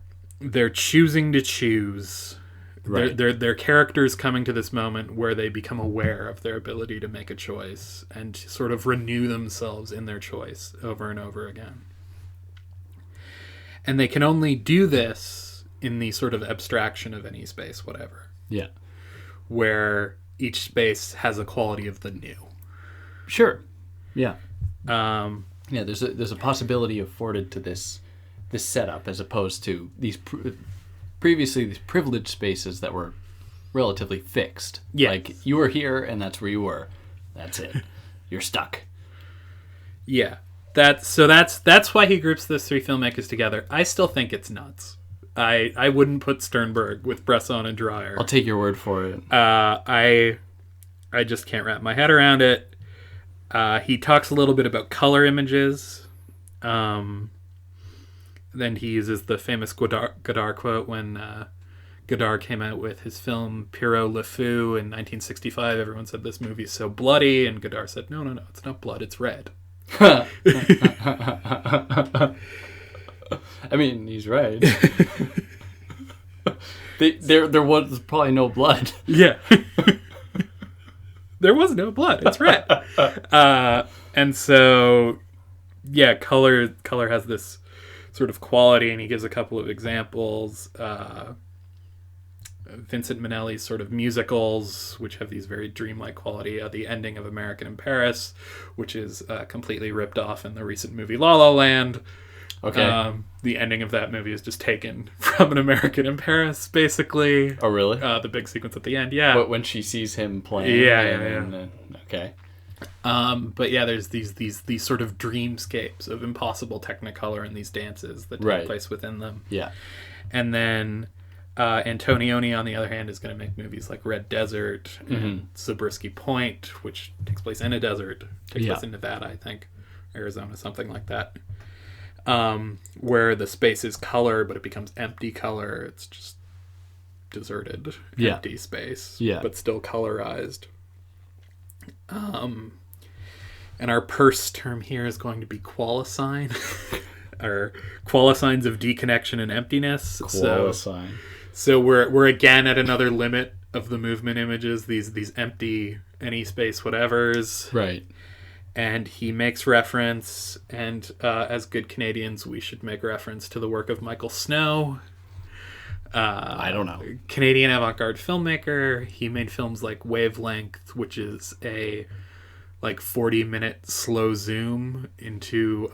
choosing to choose. Right. Their characters coming to this moment where they become aware of their ability to make a choice and to sort of renew themselves in their choice over and over again. And they can only do this in the sort of abstraction of any space, whatever. Yeah. Where each space has a quality of the new. Sure. Yeah. There's a possibility afforded to this setup as opposed to these previously these privileged spaces that were relatively fixed. Yeah. Like you were here and that's where you were. That's it. You're stuck. Yeah. That's why he groups those three filmmakers together. I still think it's nuts. I wouldn't put Sternberg with Bresson and Dreyer. I'll take your word for it. I just can't wrap my head around it. He talks a little bit about color images. Then he uses the famous Godard quote when Godard came out with his film Pierrot Le Fou in 1965. Everyone said this movie's so bloody, and Godard said, no, it's not blood, it's red. I mean, he's right. There was probably no blood. Yeah. There was no blood. It's red. And so, yeah, color has this sort of quality, and he gives a couple of examples. Vincent Minnelli's sort of musicals, which have these very dreamlike quality. The ending of American in Paris, which is completely ripped off in the recent movie La La Land. Okay. The ending of that movie is just taken from An American in Paris, basically. Oh, really? The big sequence at the end, yeah. But when she sees him playing. Yeah. Okay. But yeah, there's these sort of dreamscapes of impossible technicolor in these dances that take place within them. Yeah. And then Antonioni, on the other hand, is going to make movies like Red Desert and Zabriskie Point, which takes place in a desert. Takes place in Nevada, I think. Arizona, something like that. Where the space is color, but it becomes empty color. It's just deserted, empty space, but still colorized. And our purse term here is going to be qualicine. Or qualicines of deconnection and emptiness. Qualicine. So we're again at another limit of the movement images, these empty any space whatevers. Right. And he makes reference, and as good Canadians, we should make reference to the work of Michael Snow. I don't know. Canadian avant-garde filmmaker. He made films like Wavelength, which is a 40-minute slow zoom into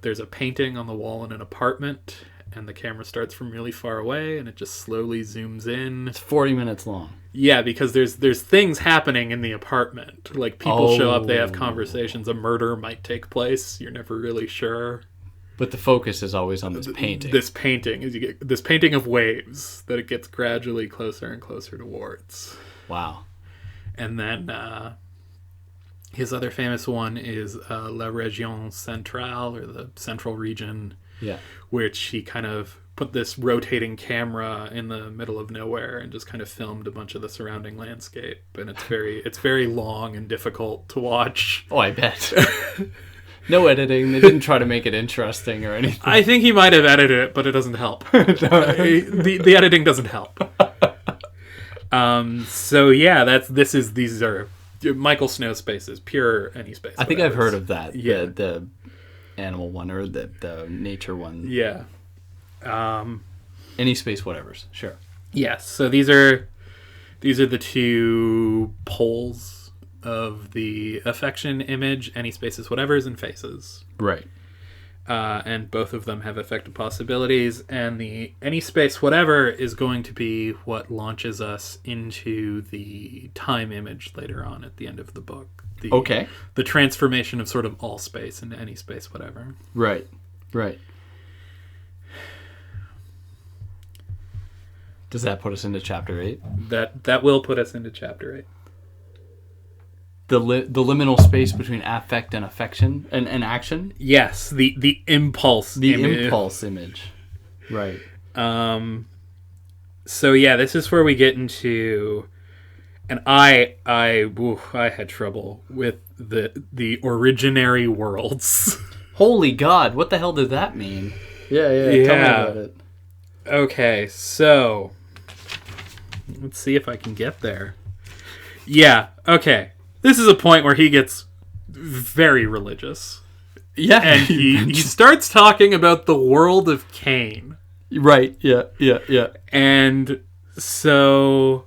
there's a painting on the wall in an apartment, and the camera starts from really far away, and it just slowly zooms in. It's 40 minutes long. Yeah, because there's things happening in the apartment. Like, people show up, they have conversations, a murder might take place, you're never really sure. But the focus is always on this painting. This painting, is you get this painting of waves that it gets gradually closer and closer towards. Wow. And then his other famous one is La Région Centrale, or the Central Region, which he kind of put this rotating camera in the middle of nowhere and just kind of filmed a bunch of the surrounding landscape. And it's very long and difficult to watch. Oh, I bet. No editing. They didn't try to make it interesting or anything. I think he might have edited it, but it doesn't help. The editing doesn't help. So yeah, these are Michael Snow spaces, pure any space. I think I've heard of that. Yeah, the animal one or the nature one. Yeah. Any space whatevers. Sure. Yes. So these are the two poles of the affection image: any spaces, whatevers, and faces. Right. And both of them have affective possibilities, and the any space whatever is going to be what launches us into the time image later on at the end of the book. The transformation of sort of all space into any space whatever. Right. Does that put us into chapter 8? That will put us into chapter 8. The liminal space between affect and affection and action? Yes, the impulse impulse image. Right. So yeah, this is where we get into, and I had trouble with the originary worlds. Holy God, what the hell did that mean? Yeah. Tell me about it. Okay, so let's see if I can get there. Yeah, okay. This is a point where he gets very religious. Yeah. And he starts talking about the world of Cain. Right, yeah. And so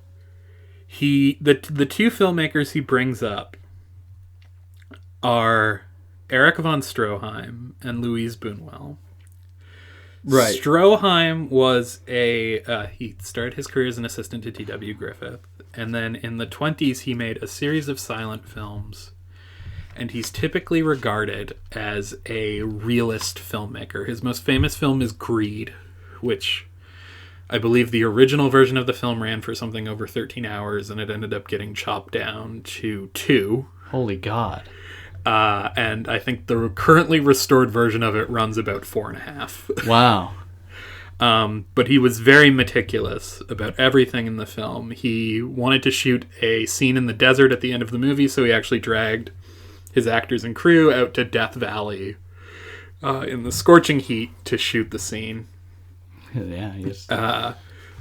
the two filmmakers he brings up are Erich von Stroheim and Louise Buñuel. Right. Stroheim was he started his career as an assistant to T.W. Griffith, and then in the 1920s he made a series of silent films, and he's typically regarded as a realist filmmaker. His most famous film is Greed, which I believe the original version of the film ran for something over 13 hours, and it ended up getting chopped down to 2. Holy God. And I think the currently restored version of it runs about 4.5. Wow. But he was very meticulous about everything in the film. He wanted to shoot a scene in the desert at the end of the movie, so he actually dragged his actors and crew out to Death Valley in the scorching heat to shoot the scene. Yeah, yes.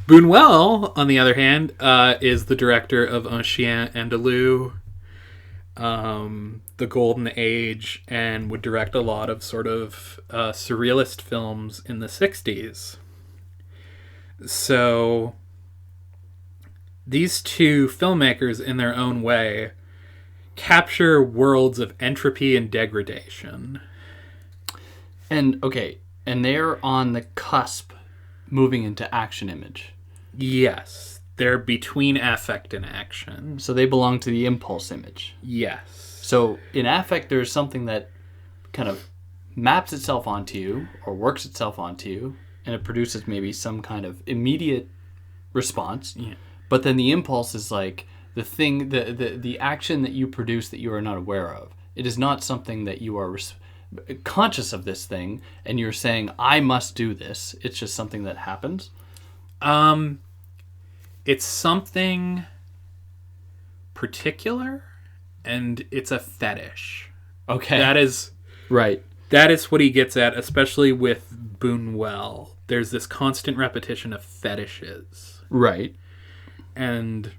Buñuel, on the other hand, is the director of Un Chien Andalou, The Golden Age, and would direct a lot of sort of surrealist films in the 60s. So these two filmmakers, in their own way, capture worlds of entropy and degradation. And they're on the cusp moving into action image. Yes. They're between affect and action. So they belong to the impulse image. Yes. So in affect, there's something that kind of maps itself onto you or works itself onto you, and it produces maybe some kind of immediate response. Yeah. But then the impulse is like the thing, the action that you produce that you are not aware of. It is not something that you are conscious of this thing, and you're saying, I must do this. It's just something that happens. It's something particular, and it's a fetish. Okay. That is right. That is what he gets at, especially with Buñuel. There's this constant repetition of fetishes. Right. And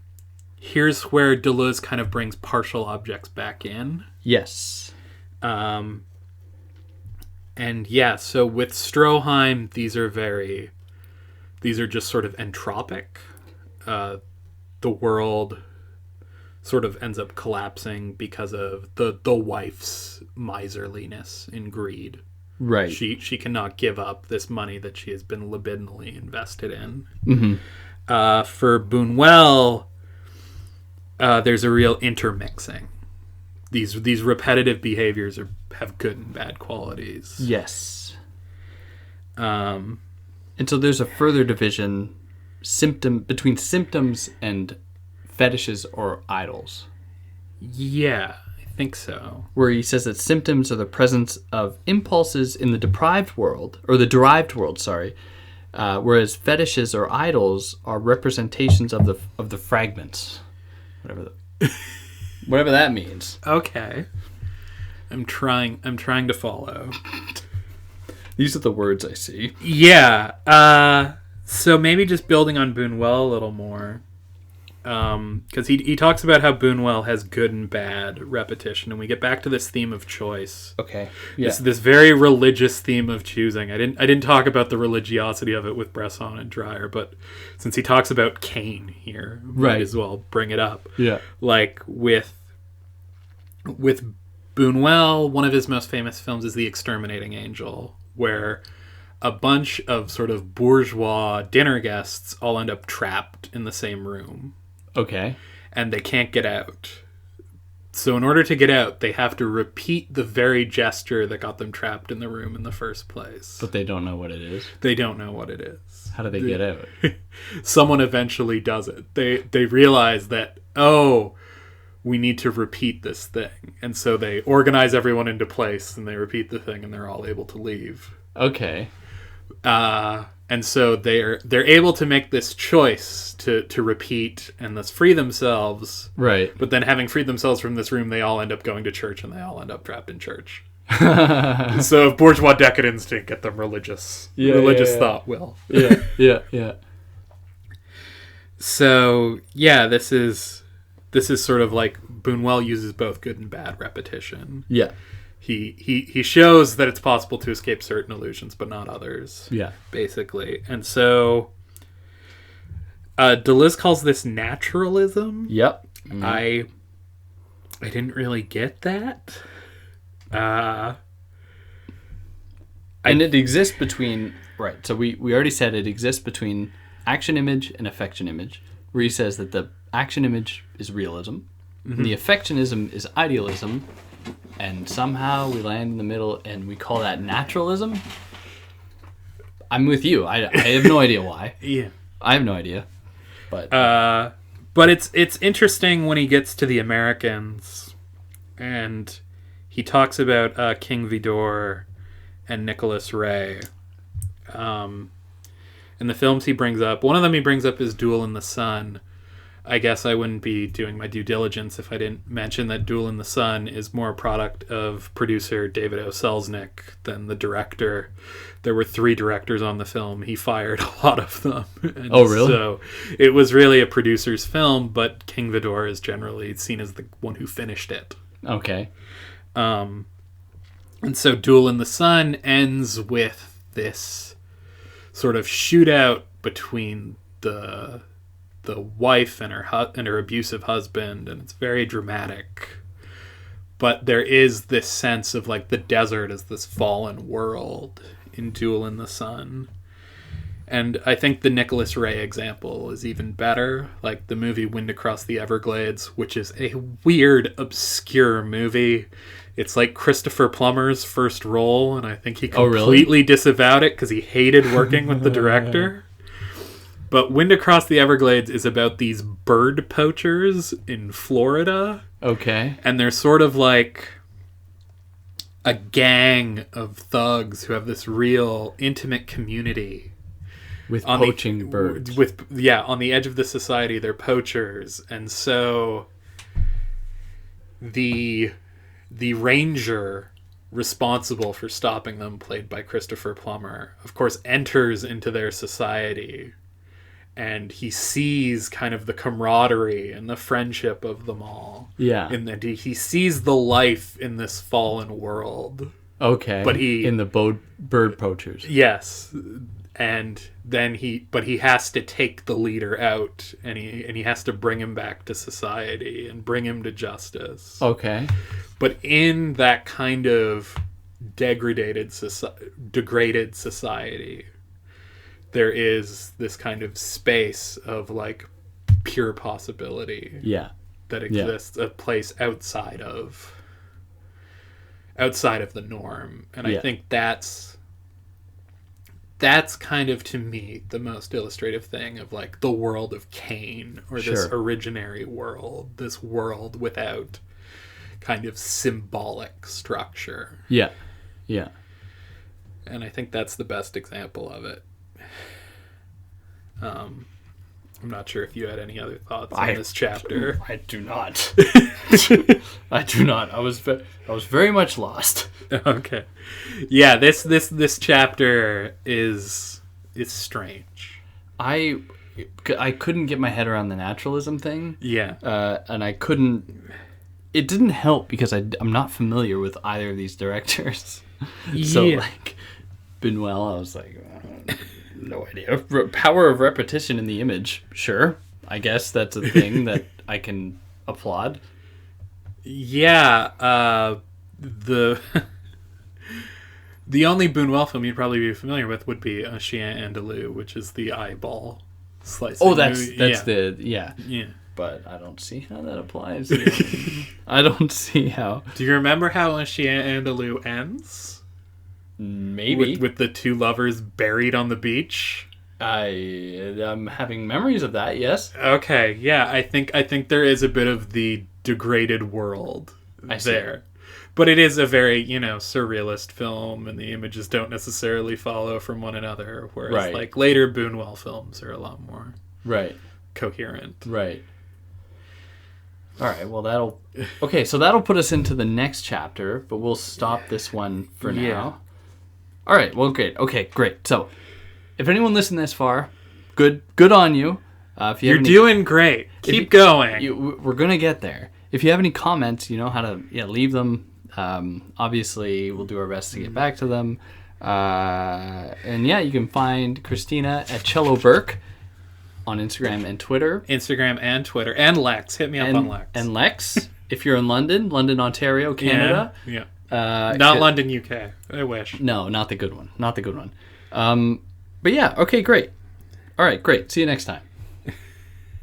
here's where Deleuze kind of brings partial objects back in. Yes. And yeah, so with Stroheim, these are just sort of entropic. The world sort of ends up collapsing because of the wife's miserliness and greed. Right. She cannot give up this money that she has been libidinally invested in. Mm-hmm. For Buñuel, there's a real intermixing. These repetitive behaviors have good and bad qualities. Yes. And so there's a further division between symptoms and fetishes or idols. Yeah, I think so. Where he says that symptoms are the presence of impulses in the derived world, whereas fetishes or idols are representations of the fragments, whatever that means. Okay, I'm trying to follow. These are the words I see. Yeah. So maybe just building on Buñuel a little more. because he talks about how Buñuel has good and bad repetition, and we get back to this theme of choice. Okay. Yeah. This very religious theme of choosing. I didn't talk about the religiosity of it with Bresson and Dreyer, but since he talks about Cain here, might as well bring it up. Yeah. Like with Buñuel, one of his most famous films is The Exterminating Angel, where a bunch of sort of bourgeois dinner guests all end up trapped in the same room. Okay. And they can't get out. So in order to get out, they have to repeat the very gesture that got them trapped in the room in the first place. But they don't know what it is. They don't know what it is. How do they get out? Someone eventually does it. They realize that, oh, we need to repeat this thing. And so they organize everyone into place and they repeat the thing and they're all able to leave. Okay. And so they're able to make this choice to repeat and thus free themselves. Right. But then having freed themselves from this room, they all end up going to church and they all end up trapped in church. So if bourgeois decadence didn't get them religious thought will. Yeah. So yeah, this is sort of like Buñuel uses both good and bad repetition. Yeah. He shows that it's possible to escape certain illusions, but not others. Yeah. Basically. And so Deleuze calls this naturalism. Yep. I didn't really get that. And it exists between... Right, so we already said it exists between action image and affection image, where he says that the action image is realism, and the affectionism is idealism, and somehow we land in the middle and we call that naturalism. I'm with you. I have no idea why. Yeah. I have no idea. But it's interesting when he gets to the Americans and he talks about King Vidor and Nicholas Ray. In the films he brings up, one of them he brings up is Duel in the Sun. I guess I wouldn't be doing my due diligence if I didn't mention that Duel in the Sun is more a product of producer David O. Selznick than the director. There were 3 directors on the film. He fired a lot of them. And oh, really? So it was really a producer's film, but King Vidor is generally seen as the one who finished it. Okay. And so Duel in the Sun ends with this sort of shootout between the wife and her abusive husband, and it's very dramatic. But there is this sense of like the desert as this fallen world in Duel in the Sun. And I think the Nicholas Ray example is even better. Like the movie Wind Across the Everglades, which is a weird, obscure movie. It's like Christopher Plummer's first role, and I think he completely disavowed it because he hated working with the director. But Wind Across the Everglades is about these bird poachers in Florida. Okay. And they're sort of like a gang of thugs who have this real intimate community. With poaching birds. On the edge of the society, they're poachers. And so the ranger responsible for stopping them, played by Christopher Plummer, of course, enters into their society. And he sees kind of the camaraderie and the friendship of them all. Yeah. And then he sees the life in this fallen world. Okay. But in the bird poachers. Yes. And then he has to take the leader out, and he has to bring him back to society and bring him to justice. Okay. But in that kind of degraded society, there is this kind of space of like pure possibility. Yeah. That exists, a place outside of the norm. And I think that's kind of, to me, the most illustrative thing of like the world of Cain, or this originary world, this world without kind of symbolic structure. Yeah. Yeah. And I think that's the best example of it. I'm not sure if you had any other thoughts on this chapter. I do not. I do not. I was very much lost. Okay. Yeah, this chapter is strange. I I couldn't get my head around the naturalism thing. Yeah. And I couldn't. It didn't help because I'm not familiar with either of these directors. So like Buñuel, I was like, no idea. Power of repetition in the image. Sure, I guess that's a thing that I can applaud. Yeah. The only Buñuel film you'd probably be familiar with would be Un Chien Andalou, which is the eyeball slicing. Oh, that's Yeah. But I don't see how that applies here. I don't see how. Do you remember how Un Chien Andalou ends? Maybe. With the two lovers buried on the beach? I'm having memories of that, yes. Okay, yeah, I think there is a bit of the degraded world there. But it is a very, surrealist film, and the images don't necessarily follow from one another, whereas like later Buñuel films are a lot more coherent. Right. All right, well that'll put us into the next chapter, but we'll stop this one for now. Yeah. All right, well great. Okay, great. So, if anyone listened this far, good on you. If You're doing great. Keep going. We're going to get there. If you have any comments, you know how to leave them. Obviously, we'll do our best to get back to them. And you can find Christina at Cello Burke on Instagram and Twitter. And Lex. Hit me up on Lex. And Lex, if you're in London, Ontario, Canada. Yeah. Not London, UK. I wish. No, not the good one. But yeah, okay, great. All right, great. See you next time.